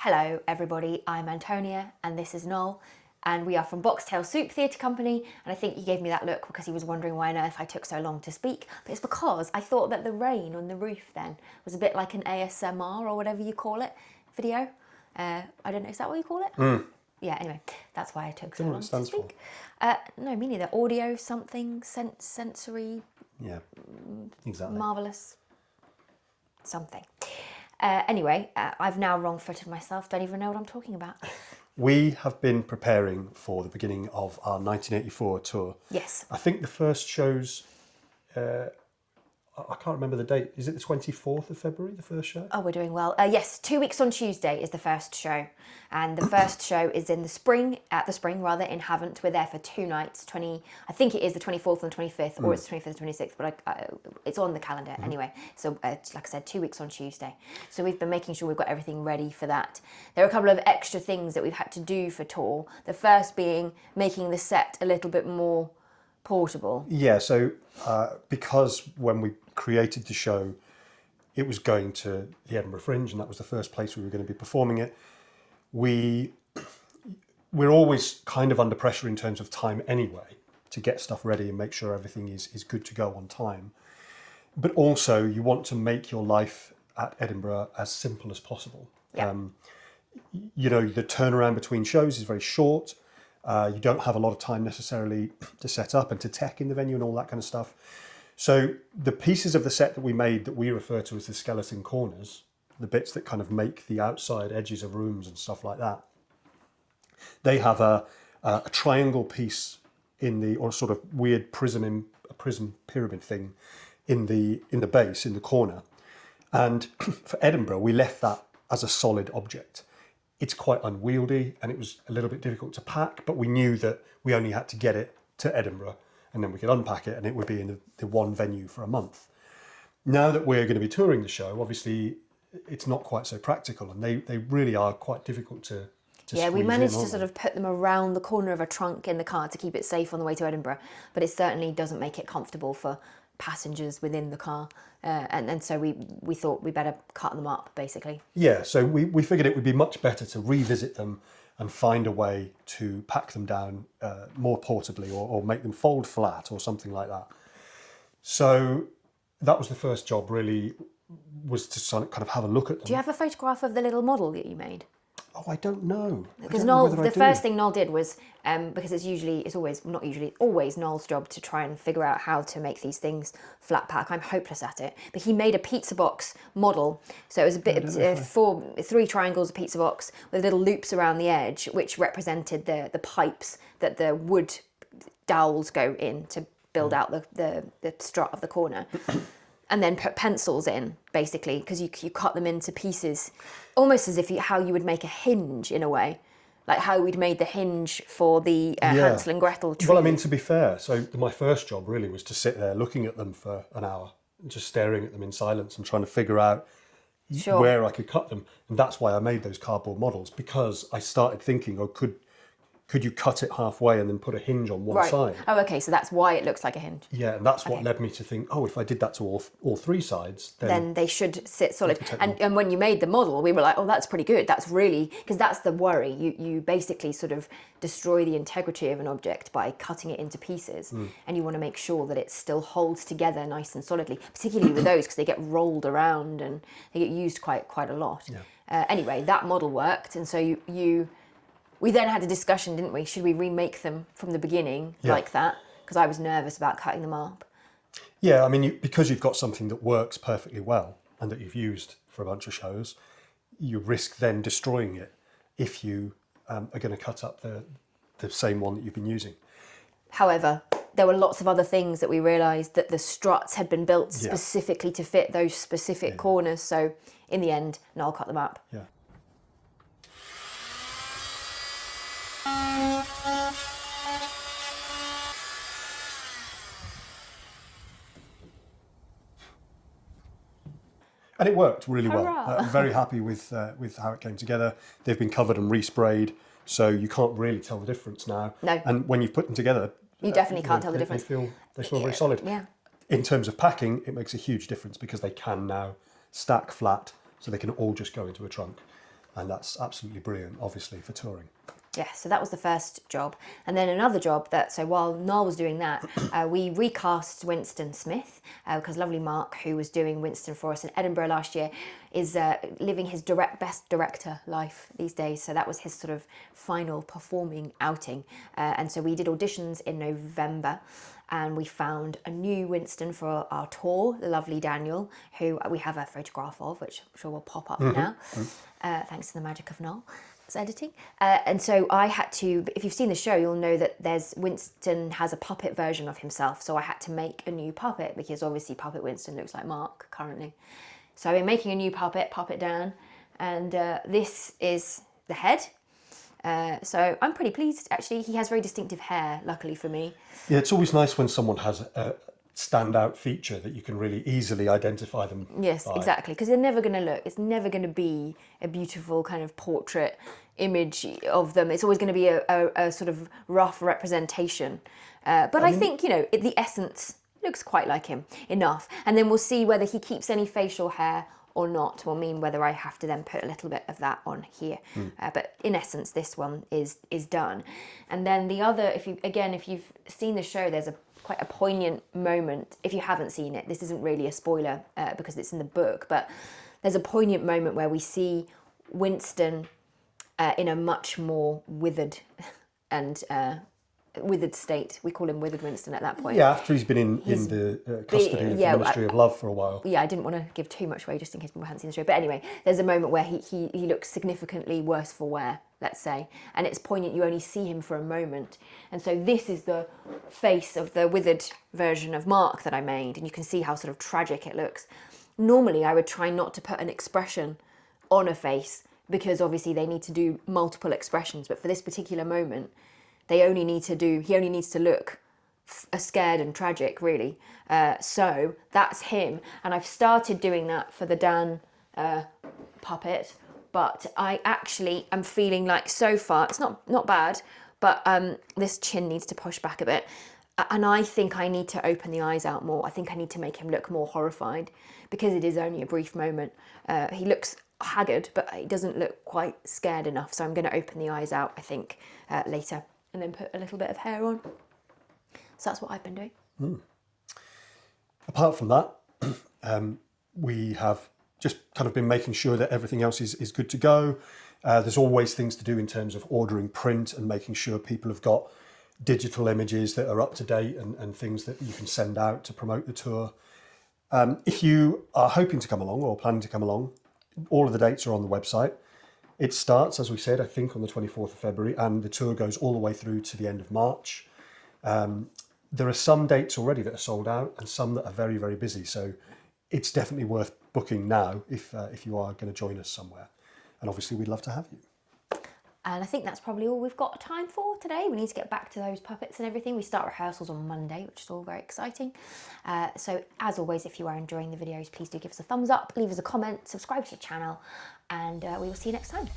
Hello everybody, I'm Antonia and this is Noel and we are from Boxtail Soup Theatre Company, and I think he gave me that look because he was wondering why on earth I took so long to speak, but it's because I thought that the rain on the roof then was a bit like an ASMR or whatever you call it video. I don't know, is that what you call it? Yeah, anyway, that's why I took so long to speak. No, me neither. Audio something, sensory. Yeah, exactly. Marvellous something. Anyway, I've now wrong-footed myself, don't even know what I'm talking about. We have been preparing for the beginning of our 1984 tour. Yes. I think the first show's, I can't remember the date. Is it the 24th of February, the first show? Oh, we're doing well. Yes, 2 weeks on Tuesday is the first show. And the first show is in the spring, in Havant. We're there for 2 nights, I think it is the 24th and 25th, or it's the 25th and 26th, but it's on the calendar anyway. So, like I said, 2 weeks on Tuesday. So we've been making sure we've got everything ready for that. There are a couple of extra things that we've had to do for tour. The first being making the set a little bit more portable. Yeah, so because when we created the show, it was going to the Edinburgh Fringe, and that was the first place we were going to be performing it. We're always kind of under pressure in terms of time anyway, to get stuff ready and make sure everything is good to go on time. But also you want to make your life at Edinburgh as simple as possible. Yeah. You know, the turnaround between shows is very short. You don't have a lot of time necessarily to set up and to tech in the venue and all that kind of stuff. So the pieces of the set that we made that we refer to as the skeleton corners, the bits that kind of make the outside edges of rooms and stuff like that, they have a triangle piece or sort of weird prism pyramid thing in the base, in the corner. And for Edinburgh, we left that as a solid object. It's quite unwieldy and it was a little bit difficult to pack, but we knew that we only had to get it to Edinburgh and then we could unpack it and it would be in the one venue for a month. Now that we're going to be touring the show, obviously it's not quite so practical, and they really are quite difficult to yeah, we squeeze managed in, to sort of put them around the corner of a trunk in the car to keep it safe on the way to Edinburgh, but it certainly doesn't make it comfortable for passengers within the car, and so we thought we better cut them up, basically. Yeah, so we figured it would be much better to revisit them and find a way to pack them down more portably, or make them fold flat or something like that. So that was the first job, really, was to sort of kind of have a look at them. Do you have a photograph of the little model that you made? Oh, I don't know. Because Noel, the first thing Noel did was, because it's always Noel's job to try and figure out how to make these things flat pack. I'm hopeless at it. But he made a pizza box model. So it was a bit of 3 triangles of pizza box with little loops around the edge, which represented the pipes that the wood dowels go in to build out the strut of the corner. And then put pencils in, basically, because you cut them into pieces, almost as if how you would make a hinge, in a way, like how we'd made the hinge for the Hansel and Gretel tree. Well, I mean, to be fair, so my first job really was to sit there looking at them for an hour, just staring at them in silence and trying to figure out where I could cut them. And that's why I made those cardboard models, because I started thinking, could you cut it halfway and then put a hinge on one side? Oh, okay, so that's why it looks like a hinge. Yeah, and that's what led me to think, if I did that to all 3 sides, then they should sit solid. And when you made the model, we were like, oh, that's pretty good. That's really, because that's the worry. You basically sort of destroy the integrity of an object by cutting it into pieces. And you want to make sure that it still holds together nice and solidly, particularly with those, because they get rolled around and they get used quite a lot. Yeah. Anyway, that model worked. And so we then had a discussion, didn't we? Should we remake them from the beginning like that? Because I was nervous about cutting them up. Yeah, I mean, because you've got something that works perfectly well and that you've used for a bunch of shows, you risk then destroying it if you are going to cut up the same one that you've been using. However, there were lots of other things that we realised that the struts had been built specifically to fit those specific corners. So in the end, Noel cut them up. Yeah. And it worked really well. I'm very happy with how it came together. They've been covered and resprayed, so you can't really tell the difference now. No. And when you've put them together, you definitely can't tell the difference. They feel very solid. Yeah. In terms of packing, it makes a huge difference because they can now stack flat, so they can all just go into a trunk. And that's absolutely brilliant, obviously, for touring. Yeah, so that was the first job. And then another job so while Noel was doing that, we recast Winston Smith, because lovely Mark, who was doing Winston for us in Edinburgh last year, is living his best director life these days. So that was his sort of final performing outing. And so we did auditions in November, and we found a new Winston for our tour, the lovely Daniel, who we have a photograph of, which I'm sure will pop up now, thanks to the magic of Noel. Editing. And so I had to, if you've seen the show, you'll know that Winston has a puppet version of himself. So I had to make a new puppet, because obviously Puppet Winston looks like Mark currently. So I've been making a new puppet Dan, and this is the head. So I'm pretty pleased, actually. He has very distinctive hair, luckily for me. Yeah, it's always nice when someone has a standout feature that you can really easily identify them Yes, by. exactly, because they're never going to look, it's never going to be a beautiful kind of portrait image of them. It's always going to be a sort of rough representation. But I think, the essence looks quite like him enough. And then we'll see whether he keeps any facial hair or not, will mean whether I have to then put a little bit of that on here. But in essence, this one is done. And then the other, if you've seen the show, there's quite a poignant moment. If you haven't seen it, this isn't really a spoiler because it's in the book, but there's a poignant moment where we see Winston in a much more withered and withered state. We call him Withered Winston at that point. Yeah, after he's been in the custody of the Ministry of Love for a while. Yeah, I didn't want to give too much away just in case people hadn't seen the show. But anyway, there's a moment where he looks significantly worse for wear, let's say. And it's poignant, you only see him for a moment. And so this is the face of the withered version of Mark that I made. And you can see how sort of tragic it looks. Normally, I would try not to put an expression on a face, because obviously they need to do multiple expressions. But for this particular moment, he only needs to look scared and tragic, really. So that's him. And I've started doing that for the Dan puppet. But I actually am feeling like so far, it's not bad, but this chin needs to push back a bit. And I think I need to open the eyes out more. I think I need to make him look more horrified, because it is only a brief moment. He looks haggard, but he doesn't look quite scared enough. So I'm going to open the eyes out, I think, later, and then put a little bit of hair on. So that's what I've been doing. Apart from that, we have just kind of been making sure that everything else is good to go. There's always things to do in terms of ordering print and making sure people have got digital images that are up to date and things that you can send out to promote the tour. If you are hoping to come along or planning to come along, all of the dates are on the website. It starts, as we said, I think on the 24th of February, and the tour goes all the way through to the end of March. There are some dates already that are sold out and some that are very, very busy. So it's definitely worth booking now if you are going to join us somewhere. And obviously we'd love to have you. And I think that's probably all we've got time for today. We need to get back to those puppets and everything. We start rehearsals on Monday, which is all very exciting. So as always, if you are enjoying the videos, please do give us a thumbs up, leave us a comment, subscribe to the channel, and we will see you next time.